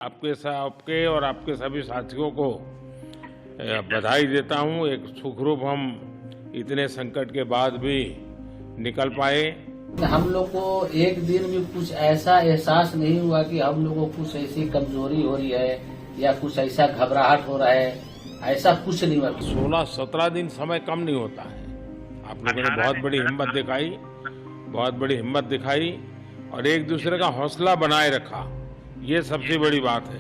आपके और आपके सभी साथियों को बधाई देता हूं। एक सुखरूप हम इतने संकट के बाद भी निकल पाए। हम लोग को एक दिन भी कुछ ऐसा एहसास नहीं हुआ कि हम लोगों को कुछ ऐसी कमजोरी हो रही है या कुछ ऐसा घबराहट हो रहा है, ऐसा कुछ नहीं हुआ। 16-17 दिन समय कम नहीं होता है। आप लोगों ने बहुत बड़ी हिम्मत दिखाई और एक दूसरे का हौसला बनाए रखा। ये सबसे बड़ी बात है।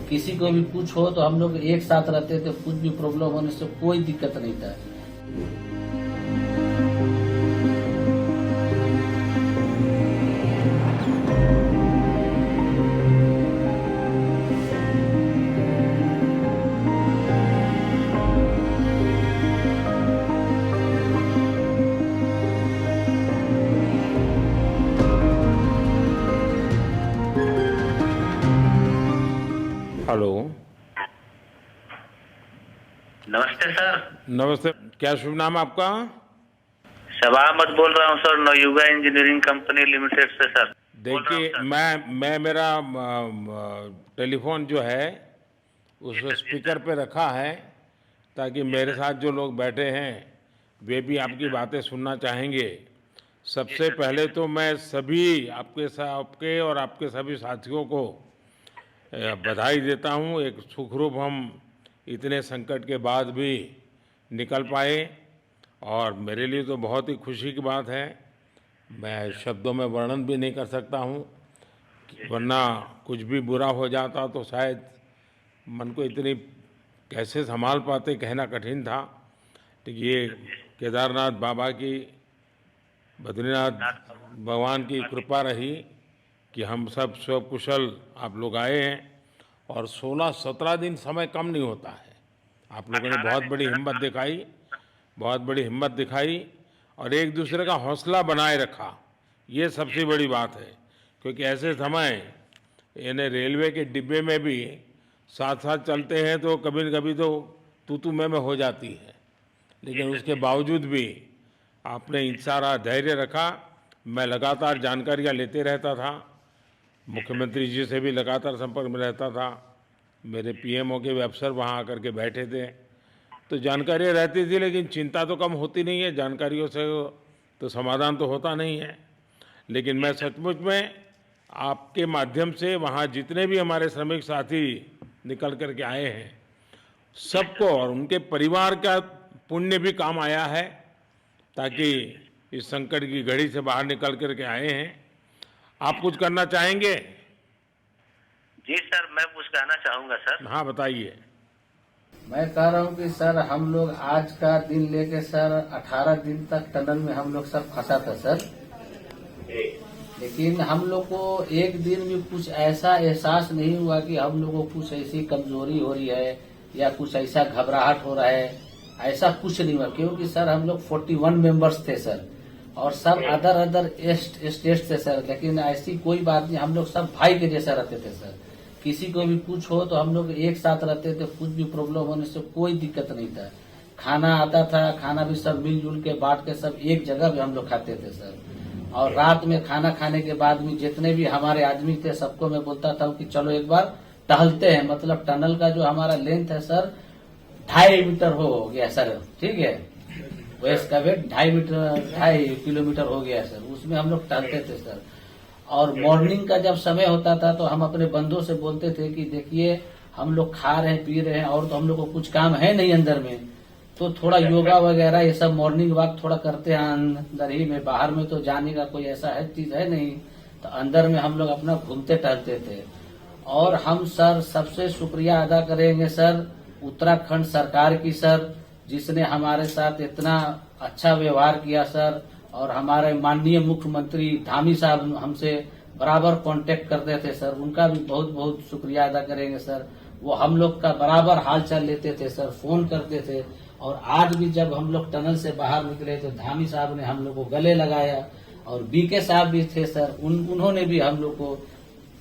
किसी को भी कुछ हो तो हम लोग एक साथ रहते थे, कुछ भी प्रॉब्लम होने से कोई दिक्कत नहीं था। हेलो, नमस्ते सर। नमस्ते। क्या शुभ नाम आपका? शबा अहमद बोल रहा हूँ sir, Navayuga engineering company limited से सर। देखिए, मैं मेरा टेलीफोन जो है उस स्पीकर पे रखा है ताकि मेरे साथ जो लोग बैठे हैं वे भी आपकी बातें सुनना चाहेंगे। सबसे पहले तो मैं सभी आपके और आपके सभी साथियों को बधाई देता हूं। एक सुखरूप हम इतने संकट के बाद भी निकल पाए और मेरे लिए तो बहुत ही खुशी की बात है। मैं शब्दों में वर्णन भी नहीं कर सकता हूं, वरना कुछ भी बुरा हो जाता तो शायद मन को इतनी कैसे संभाल पाते कहना कठिन था। तो ये केदारनाथ बाबा की, बद्रीनाथ भगवान की कृपा रही कि हम सब स्वकुशल आप लोग आए हैं और 16-17 दिन समय कम नहीं होता है। आप लोगों ने बहुत बड़ी हिम्मत दिखाई और एक दूसरे का हौसला बनाए रखा। ये सबसे बड़ी बात है, क्योंकि ऐसे समय यानी रेलवे के डिब्बे में भी साथ साथ चलते हैं तो कभी न कभी तो तू मैं हो जाती है, लेकिन उसके बावजूद भी आपने सारा धैर्य रखा। मैं लगातार जानकारियाँ लेते रहता था, मुख्यमंत्री जी से भी लगातार संपर्क में रहता था, मेरे पीएमओ के भी अफसर वहाँ आकर के बैठे थे, तो जानकारियाँ रहती थी, लेकिन चिंता तो कम होती नहीं है। जानकारियों से तो समाधान तो होता नहीं है। लेकिन मैं सचमुच में आपके माध्यम से वहाँ जितने भी हमारे श्रमिक साथी निकल कर के आए हैं सबको और उनके परिवार का पुण्य भी काम आया है, ताकि इस संकट की घड़ी से बाहर निकल कर के आए हैं। आप कुछ करना चाहेंगे? जी सर, मैं कुछ कहना चाहूँगा सर। हाँ, बताइए। मैं कह रहा हूँ कि सर हम लोग आज का दिन लेके सर 18 दिन तक टनल में हम लोग सब फंसा था सर, लेकिन हम लोग को एक दिन भी कुछ ऐसा एहसास नहीं हुआ कि हम लोगों को कुछ ऐसी कमजोरी हो रही है या कुछ ऐसा घबराहट हो रहा है, ऐसा कुछ नहीं हुआ। क्योंकि सर हम लोग 41 मेंबर्स थे सर और सब अदर स्टेट से सर, लेकिन ऐसी कोई बात नहीं, हम लोग सब भाई के जैसा रहते थे सर। किसी को भी कुछ हो तो हम लोग एक साथ रहते थे, कुछ भी प्रॉब्लम होने से कोई दिक्कत नहीं था। खाना आता था, खाना भी सब मिलजुल के बांट के सब एक जगह भी हम लोग खाते थे सर। और रात में खाना खाने के बाद भी जितने भी हमारे आदमी थे सबको मैं बोलता था कि चलो एक बार टहलते हैं। मतलब टनल का जो हमारा लेंथ है सर 2.5 मीटर हो गया सर, ठीक है, वेस्ट का वेट 2.5 किलोमीटर हो गया सर। उसमें हम लोग टहलते थे सर। और मॉर्निंग का जब समय होता था तो हम अपने बंधुओं से बोलते थे कि देखिए हम लोग खा रहे हैं पी रहे हैं और तो हम लोग को कुछ काम है नहीं अंदर में, तो थोड़ा योगा वगैरह ये सब मॉर्निंग वॉक थोड़ा करते हैं अंदर ही में, बाहर में तो जाने का कोई ऐसा है चीज है नहीं, तो अंदर में हम लोग अपना घूमते टहलते थे। और हम सर सबसे शुक्रिया अदा करेंगे सर उत्तराखंड सरकार की सर, जिसने हमारे साथ इतना अच्छा व्यवहार किया सर। और हमारे माननीय मुख्यमंत्री धामी साहब हमसे बराबर कांटेक्ट करते थे सर, उनका भी बहुत बहुत शुक्रिया अदा करेंगे सर। वो हम लोग का बराबर हालचाल लेते थे सर, फोन करते थे। और आज भी जब हम लोग टनल से बाहर निकले तो धामी साहब ने हम लोग को गले लगाया और बीके साहब भी थे सर, उन्होंने भी हम लोग को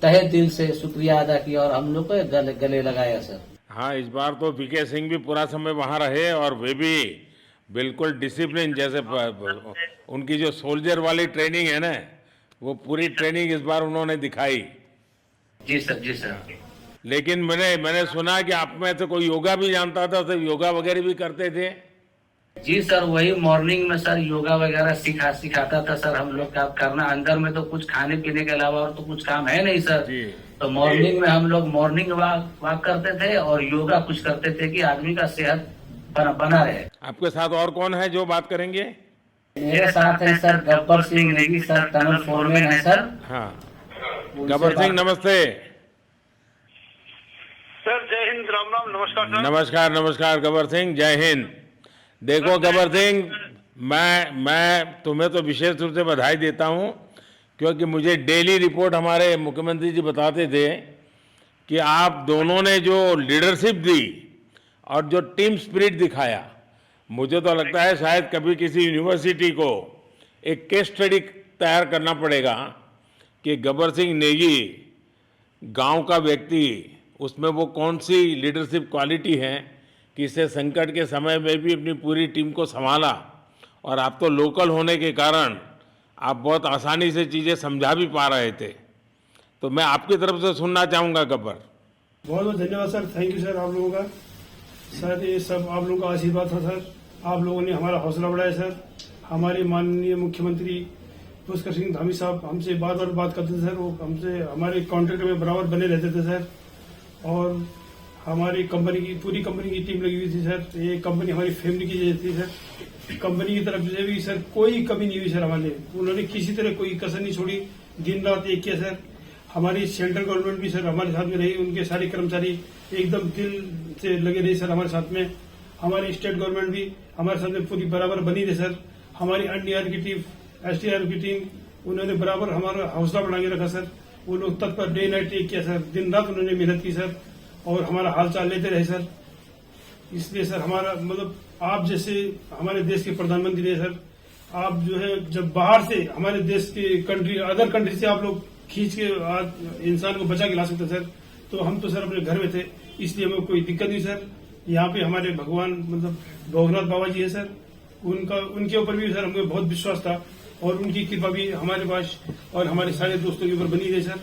तहे दिल से शुक्रिया अदा किया और हम लोग को गले लगाया सर। हाँ, इस बार तो बीके सिंह भी पूरा समय वहाँ रहे और वे भी बिल्कुल डिसिप्लिन, जैसे उनकी जो सोल्जर वाली ट्रेनिंग है ना, वो पूरी ट्रेनिंग इस बार उन्होंने दिखाई। जी सर, जी सर। लेकिन मैंने सुना कि आप में से कोई योगा भी जानता था, तो योगा वगैरह भी करते थे। जी सर, वही मॉर्निंग में सर योगा वगैरह सिखाता था सर हम लोग का करना। अंदर में तो कुछ खाने पीने के अलावा और तो कुछ काम है नहीं सर। जी। तो मॉर्निंग में हम लोग मॉर्निंग वॉक करते थे और योगा कुछ करते थे कि आदमी का सेहत बना रहे। आपके साथ और कौन है जो बात करेंगे? मेरे साथ है sir Gabbar Singh Negi sir, tunnel foreman है सर। हाँ, गब्बर सिंह नमस्ते। सर जय हिंद, राम राम, नमस्कार सर। नमस्कार नमस्कार गब्बर सिंह, जय हिंद। देखो गब्बर सिंह, मैं तुम्हें तो विशेष रूप से बधाई देता हूँ, क्योंकि मुझे डेली रिपोर्ट हमारे मुख्यमंत्री जी बताते थे कि आप दोनों ने जो लीडरशिप दी और जो टीम स्पिरिट दिखाया, मुझे तो लगता है शायद कभी किसी यूनिवर्सिटी को एक केस स्टडी तैयार करना पड़ेगा कि गब्बर सिंह नेगी गांव का व्यक्ति, उसमें वो कौन सी लीडरशिप क्वालिटी है कि इसे संकट के समय में भी अपनी पूरी टीम को संभाला। और आप तो लोकल होने के कारण आप बहुत आसानी से चीज़ें समझा भी पा रहे थे। तो मैं आपकी तरफ से सुनना चाहूँगा गब्बर। बहुत बहुत धन्यवाद सर, थैंक यू सर आप लोगों का। सर ये सब आप लोगों का आशीर्वाद था सर, आप लोगों ने हमारा हौसला बढ़ाया सर। हमारे माननीय मुख्यमंत्री पुष्कर सिंह धामी साहब हमसे बार बार बात करते थे सर, वो हमसे हमारे कॉन्ट्रैक्ट में बराबर बने रहते थे सर। और हमारी कंपनी की पूरी कंपनी की टीम लगी हुई थी सर। ये कंपनी हमारी फैमिली की जैसी थी सर। कंपनी की तरफ से भी सर कोई कमी नहीं हुई सर हमारे। उन्होंने किसी तरह कोई कसर नहीं छोड़ी, दिन रात एक किया सर। हमारी सेंट्रल गवर्नमेंट भी सर हमारे साथ में रही, उनके सारे कर्मचारी एकदम दिल से लगे रहे सर हमारे साथ में। हमारी स्टेट गवर्नमेंट भी हमारे साथ में पूरी बराबर बनी रही सर। हमारी एनडीआर की टीम, एसडीआर की टीम, उन्होंने बराबर हमारा हौसला बढ़ा के रखा सर। वो लोग तत्पर डे नाइट एक किया सर, दिन रात उन्होंने मेहनत की सर और हमारा हाल चाल लेते रहे सर। इसलिए सर हमारा मतलब आप जैसे हमारे देश के प्रधानमंत्री रहे सर, आप जो है जब बाहर से हमारे देश के कंट्री अदर कंट्री से आप लोग खींच के इंसान को बचा के ला सकते सर, तो हम तो सर अपने घर में थे, इसलिए हमें कोई दिक्कत नहीं सर। यहाँ पे हमारे भगवान मतलब भोगनाथ बाबा जी है सर, उनके ऊपर भी सर हमें बहुत विश्वास था और उनकी कृपा भी हमारे पास और हमारे सारे दोस्तों के ऊपर बनी रही सर।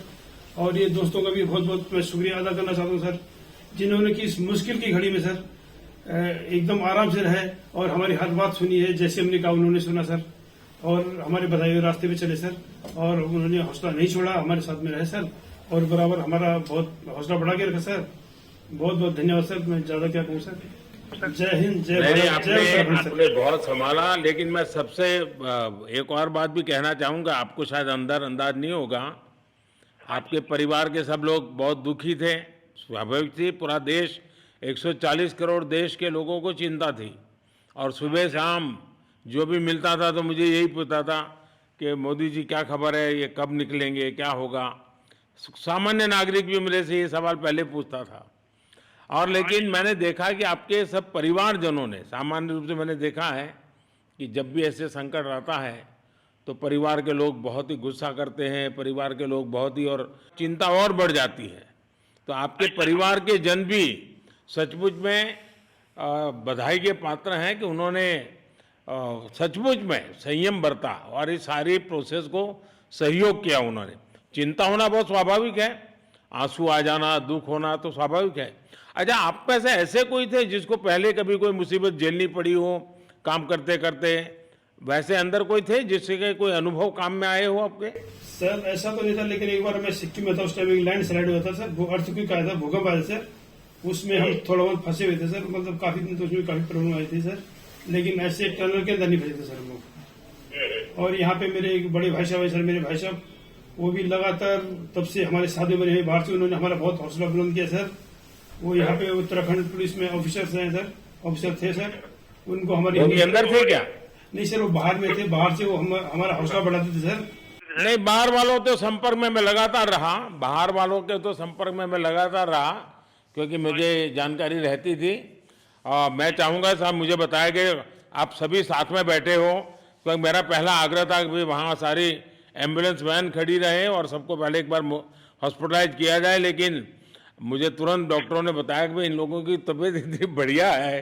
और ये दोस्तों का भी बहुत बहुत मैं शुक्रिया अदा करना चाहता हूँ सर, जिन्होंने कि इस मुश्किल की घड़ी में सर एकदम आराम से रहे और हमारी हर बात सुनी है, जैसे हमने कहा उन्होंने सुना सर और हमारे बताए हुए रास्ते पे चले सर। और उन्होंने हौसला नहीं छोड़ा, हमारे साथ में रहे सर और बराबर हमारा बहुत हौसला बढ़ा के रखा सर। बहुत बहुत धन्यवाद सर, मैं ज्यादा क्या कहूँ सर। जय हिंद, जय भारत, जय उत्तराखंड सर। आपने बहुत संभाला, लेकिन मैं सबसे एक और बात भी कहना चाहूँगा। आपको शायद अंदाज नहीं होगा, आपके परिवार के सब लोग बहुत दुखी थे, स्वाभाविक थी। पूरा देश 140 करोड़ देश के लोगों को चिंता थी और सुबह शाम जो भी मिलता था तो मुझे यही पूछता था कि मोदी जी क्या खबर है, ये कब निकलेंगे, क्या होगा। सामान्य नागरिक भी मेरे से ये सवाल पहले पूछता था। और लेकिन मैंने देखा कि आपके सब परिवारजनों ने, सामान्य रूप से मैंने देखा है कि जब भी ऐसे संकट आता है तो परिवार के लोग बहुत ही गुस्सा करते हैं, परिवार के लोग बहुत ही, और चिंता और बढ़ जाती है। तो आपके परिवार के जन भी सचमुच में बधाई के पात्र हैं कि उन्होंने सचमुच में संयम बरता और इस सारी प्रोसेस को सहयोग किया उन्होंने। चिंता होना बहुत स्वाभाविक है, आंसू आ जाना, दुख होना तो स्वाभाविक है। अच्छा, आप में से ऐसे कोई थे जिसको पहले कभी कोई मुसीबत झेलनी पड़ी हो काम करते करते? वैसे अंदर कोई थे जिससे कोई अनुभव काम में आए हो आपके? सर ऐसा तो नहीं था, लेकिन एक बार मैं सिक्किम में था, उस टाइम एक लैंड स्लाइड हुआ था सर, वो अर्थक्वेक आया था, भूकंप आया सर। उसमें हम थोड़ा बहुत फंसे हुए थे सर, मतलब काफी दिन तो उसमें काफी प्रॉब्लम आई थी सर, लेकिन ऐसे टनल के अंदर नहीं फंसे थे सर हम लोग। और यहाँ पे मेरे एक बड़े भाई साहब है सर, मेरे भाई साहब वो भी लगातार तब से हमारे साथ बने हुए बाहर से, उन्होंने हमारा बहुत हौसला बुलंद किया सर। वो यहाँ पे उत्तराखंड पुलिस में ऑफिसर्स हैं सर, ऑफिसर थे सर, उनको हमारे अंदर थे क्या? नहीं सर, वो बाहर में थे, बाहर से वो हमारा हौसला बढ़ाते थे सर। नहीं, बाहर वालों के संपर्क में मैं लगातार रहा, बाहर वालों के तो संपर्क में मैं लगातार रहा, क्योंकि मुझे जानकारी रहती थी। और मैं चाहूँगा साहब, मुझे बताया कि आप सभी साथ में बैठे हो, क्योंकि मेरा पहला आग्रह था कि वहाँ सारी एम्बुलेंस वैन खड़ी रहे और सबको पहले एक बार हॉस्पिटलाइज किया जाए। लेकिन मुझे तुरंत डॉक्टरों ने बताया कि भाई इन लोगों की तबीयत इतनी बढ़िया है,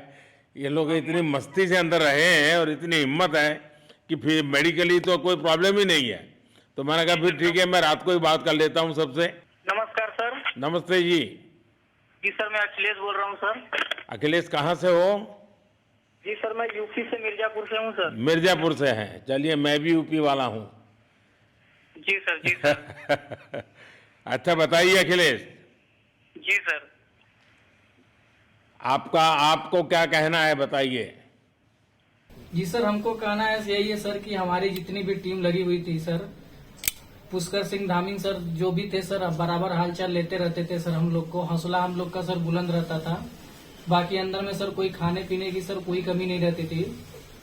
ये लोग इतनी मस्ती से अंदर रहे हैं और इतनी हिम्मत है कि फिर मेडिकली तो कोई प्रॉब्लम ही नहीं है। तो मैंने कहा फिर ठीक है, मैं रात को ही बात कर लेता हूँ सबसे। नमस्कार सर। नमस्ते जी। जी सर, मैं अखिलेश बोल रहा हूँ सर। अखिलेश कहाँ से हो? जी सर, मैं यूपी से मिर्जापुर से हूँ सर। मिर्जापुर से हैं। चलिए, मैं भी यूपी वाला हूँ। जी सर, जी सर। अच्छा, बताइए अखिलेश, जी सर। आपको क्या कहना है, बताइए। जी सर, हमको कहना है यही है सर कि हमारी जितनी भी टीम लगी हुई थी सर, पुष्कर सिंह धामी सर जो भी थे सर, बराबर हालचाल लेते रहते थे सर। हम लोग को हौसला हम लोग का सर बुलंद रहता था। बाकी अंदर में सर कोई खाने पीने की सर कोई कमी नहीं रहती थी।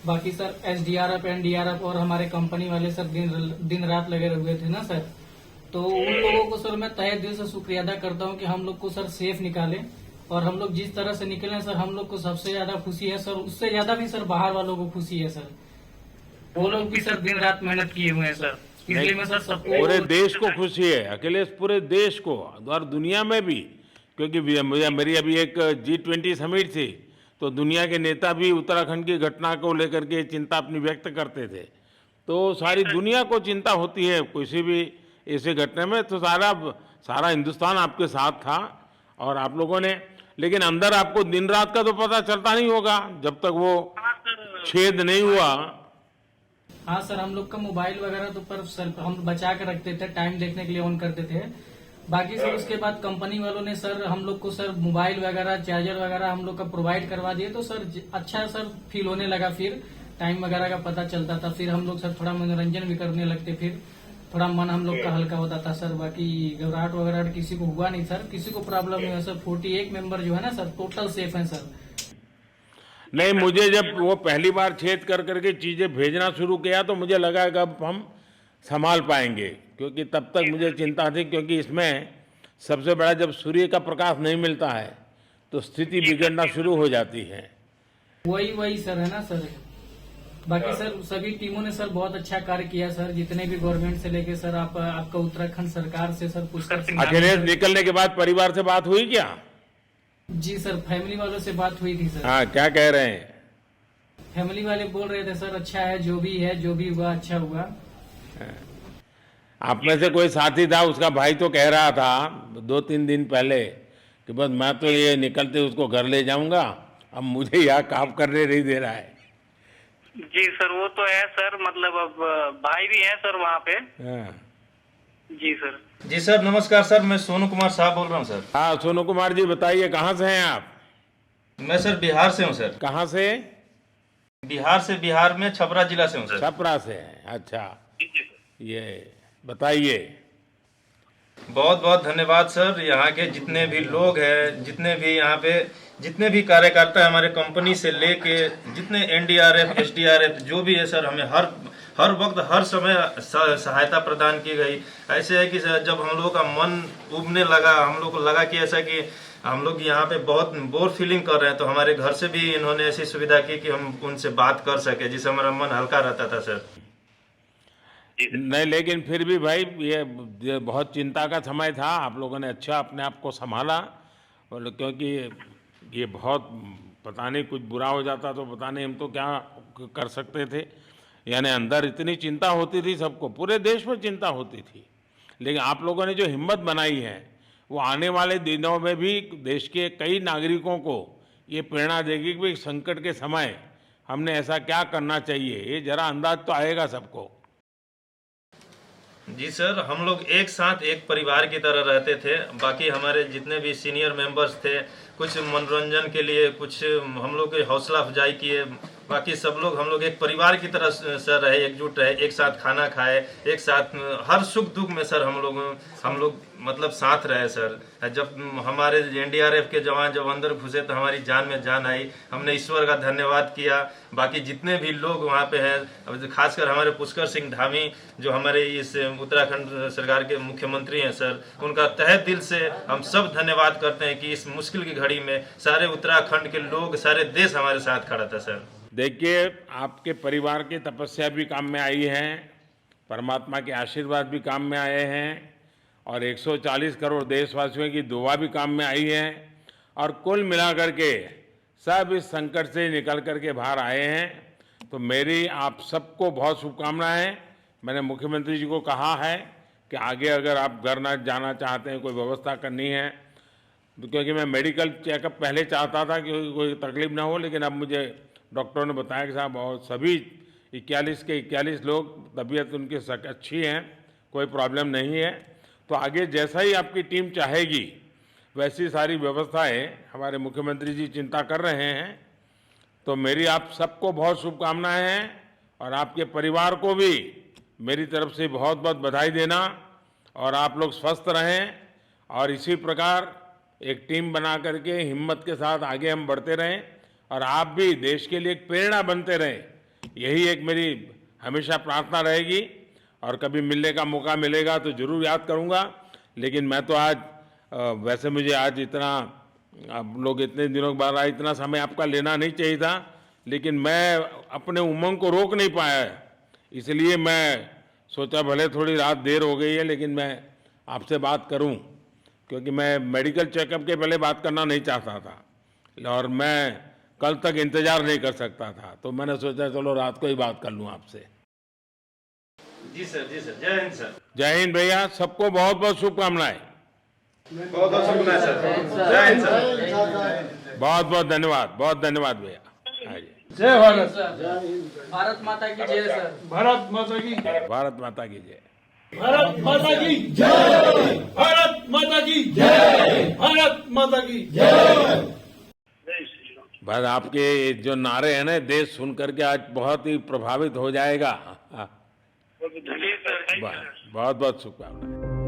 बाकी सर एसडीआरएफ एनडीआरएफ और हमारे कंपनी वाले सर दिन रात लगे हुए थे ना सर। तो उन लोगों को सर मैं तहे दिल से शुक्रिया अदा करता हूँ कि हम लोग को सर सेफ निकाले। और हम लोग जिस तरह से निकले सर, हम लोग को सबसे ज्यादा खुशी है सर, उससे ज्यादा भी सर बाहर वालों को खुशी है सर। वो लोग भी सर दिन रात मेहनत किए हुए हैं सर, इसलिए मैं सर सबको पूरे देश को खुशी है अखिलेश, पूरे देश को और दुनिया में भी, क्योंकि मेरी अभी एक G20 समिट थी, तो दुनिया के नेता भी उत्तराखंड की घटना को लेकर के चिंता अपनी व्यक्त करते थे। तो सारी दुनिया को चिंता होती है किसी भी ऐसे घटना में, तो सारा हिंदुस्तान आपके साथ था। और आप लोगों ने, लेकिन अंदर आपको दिन रात का तो पता चलता नहीं होगा जब तक वो छेद नहीं हुआ। हाँ सर, हम लोग का मोबाइल वगैरह तो पर सर हम बचा के रखते थे, टाइम देखने के लिए ऑन करते थे। बाकी सर उसके बाद कंपनी वालों ने सर हम लोग को सर मोबाइल वगैरह चार्जर वगैरह हम लोग का प्रोवाइड करवा दिए, तो सर अच्छा सर फील होने लगा। फिर टाइम वगैरह का पता चलता था, फिर हम लोग सर थोड़ा मनोरंजन भी करने लगते, फिर थोड़ा मन हम लोग का हल्का होता था सर। बाकी घबराहट वगैरह किसी को हुआ नहीं सर, किसी को प्रॉब्लम नहीं है सर। 48 मेंबर जो है ना सर, टोटल सेफ है सर। नहीं, मुझे जब वो पहली बार छेद कर करके चीज़ें भेजना शुरू किया तो मुझे लगा कि अब हम संभाल पाएंगे, क्योंकि तब तक मुझे चिंता थी, क्योंकि इसमें सबसे बड़ा जब सूर्य का प्रकाश नहीं मिलता है तो स्थिति बिगड़ना शुरू हो जाती है। वही सर है ना सर। बाकी सर सभी टीमों ने सर बहुत अच्छा कार्य किया सर, जितने भी गवर्नमेंट से लेके सर आपका उत्तराखंड सरकार से सर पुष्कर सिंह। अखिलेश, निकलने के बाद परिवार से बात हुई क्या? जी सर, फैमिली वालों से बात हुई थी सर। हाँ, क्या कह रहे हैं? फैमिली वाले बोल रहे थे सर अच्छा है, जो भी हुआ अच्छा हुआ। आप में से कोई साथी था, उसका भाई तो कह रहा था 2-3 दिन पहले कि बस मैं तो ये निकलते उसको घर ले जाऊंगा, अब मुझे यहाँ काम करने नहीं दे रहा है। जी सर, वो तो है सर, मतलब अब भाई भी है सर वहाँ पे। हाँ। जी सर। जी सर, नमस्कार सर, मैं सोनू कुमार साहब बोल रहा हूँ सर। हाँ, सोनू कुमार जी, बताइए कहाँ से हैं आप? मैं सर बिहार से हूँ सर। कहाँ से? बिहार में छपरा जिला से हूँ सर। छपरा से हैं, अच्छा। ये बताइए। बहुत बहुत धन्यवाद सर। यहाँ के जितने भी लोग हैं, जितने भी यहाँ पे जितने भी कार्यकर्ता है हमारे कंपनी से लेके, जितने एनडीआरएफ एसडीआरएफ जो भी है सर, हमें हर वक्त हर समय सहायता प्रदान की गई। ऐसे है कि सर जब हम लोगों का मन उबने लगा, हम लोग को लगा कि ऐसा कि हम लोग यहाँ पे बहुत बोर फीलिंग कर रहे हैं, तो हमारे घर से भी इन्होंने ऐसी सुविधा की कि हम उनसे बात कर सके, जिससे हमारा मन हल्का रहता था सर। नहीं, लेकिन फिर भी भाई ये बहुत चिंता का समय था। आप लोगों ने अच्छा अपने आप को संभाला, और क्योंकि ये बहुत पता नहीं कुछ बुरा हो जाता तो पता नहीं हम तो क्या कर सकते थे। यानी अंदर इतनी चिंता होती थी, सबको, पूरे देश में चिंता होती थी। लेकिन आप लोगों ने जो हिम्मत बनाई है वो आने वाले दिनों में भी देश के कई नागरिकों को ये प्रेरणा देगी कि भाई संकट के समय हमने ऐसा क्या करना चाहिए। ये जरा अंदाज तो आएगा सबको। जी सर, हम लोग एक साथ एक परिवार की तरह रहते थे। बाकी हमारे जितने भी सीनियर मेंबर्स थे, कुछ मनोरंजन के लिए, कुछ हम लोग के हौसला अफजाई किए। बाकी सब लोग हम लोग एक परिवार की तरह सर रहे, एकजुट रहे, एक साथ खाना खाए, एक साथ हर सुख दुख में सर हम लोग मतलब साथ रहे सर। जब हमारे एनडीआरएफ के जवान जब अंदर घुसे तो हमारी जान में जान आई, हमने ईश्वर का धन्यवाद किया। बाकी जितने भी लोग वहाँ पे हैं, खासकर हमारे पुष्कर सिंह धामी जो हमारे इस उत्तराखंड सरकार के मुख्यमंत्री हैं सर, उनका तहे दिल से हम सब धन्यवाद करते हैं कि इस मुश्किल की घड़ी में सारे उत्तराखंड के लोग, सारे देश हमारे साथ खड़ा था सर। देखिए, आपके परिवार की तपस्या भी काम में आई है, परमात्मा के आशीर्वाद भी काम में आए हैं, और 140 करोड़ देशवासियों की दुआ भी काम में आई है, और कुल मिलाकर के सब इस संकट से निकल करके बाहर आए हैं। तो मेरी आप सबको बहुत शुभकामनाएं। मैंने मुख्यमंत्री जी को कहा है कि आगे अगर आप घर न जाना चाहते हैं, कोई व्यवस्था करनी है, क्योंकि मैं मेडिकल चेकअप पहले चाहता था कि कोई तकलीफ ना हो, लेकिन अब मुझे डॉक्टरों ने बताया कि साहब और सभी 41 के 41 लोग तबीयत उनकी अच्छी है, कोई प्रॉब्लम नहीं है। तो आगे जैसा ही आपकी टीम चाहेगी वैसी सारी व्यवस्थाएं हमारे मुख्यमंत्री जी चिंता कर रहे हैं। तो मेरी आप सबको बहुत शुभकामनाएं हैं और आपके परिवार को भी मेरी तरफ से बहुत बहुत बधाई देना, और आप लोग स्वस्थ रहें और इसी प्रकार एक टीम बना करके हिम्मत के साथ आगे हम बढ़ते रहें और आप भी देश के लिए एक प्रेरणा बनते रहें, यही एक मेरी हमेशा प्रार्थना रहेगी। और कभी मिलने का मौका मिलेगा तो जरूर याद करूंगा। लेकिन मैं तो आज वैसे मुझे आज इतना, आप लोग इतने दिनों के बाद आए, इतना समय आपका लेना नहीं चाहिए था, लेकिन मैं अपने उमंग को रोक नहीं पाया, इसलिए मैं सोचा भले थोड़ी रात देर हो गई है लेकिन मैं आपसे बात करूं, क्योंकि मैं मेडिकल चेकअप के पहले बात करना नहीं चाहता था और मैं कल तक इंतजार नहीं कर सकता था। तो मैंने सोचा चलो रात को ही बात कर लूं आपसे। जी सर, जी सर, जय हिंद सर। जय हिंद भैया, सबको बहुत बहुत शुभकामनाएं। बहुत बहुत शुभकामनाएं सर। जय हिंद सर। बहुत बहुत धन्यवाद, बहुत धन्यवाद भैया। हाँ जी, जय भारत। भारत माता की जय सर। भारत माता की भारत माता की जय। भारत माता की जय। भारत माता की जय। भारत माता की जय। बस आपके जो नारे हैं ना, देश सुन करके आज बहुत ही प्रभावित हो जाएगा। चलिए सर, बहुत बहुत शुभकामनाएं।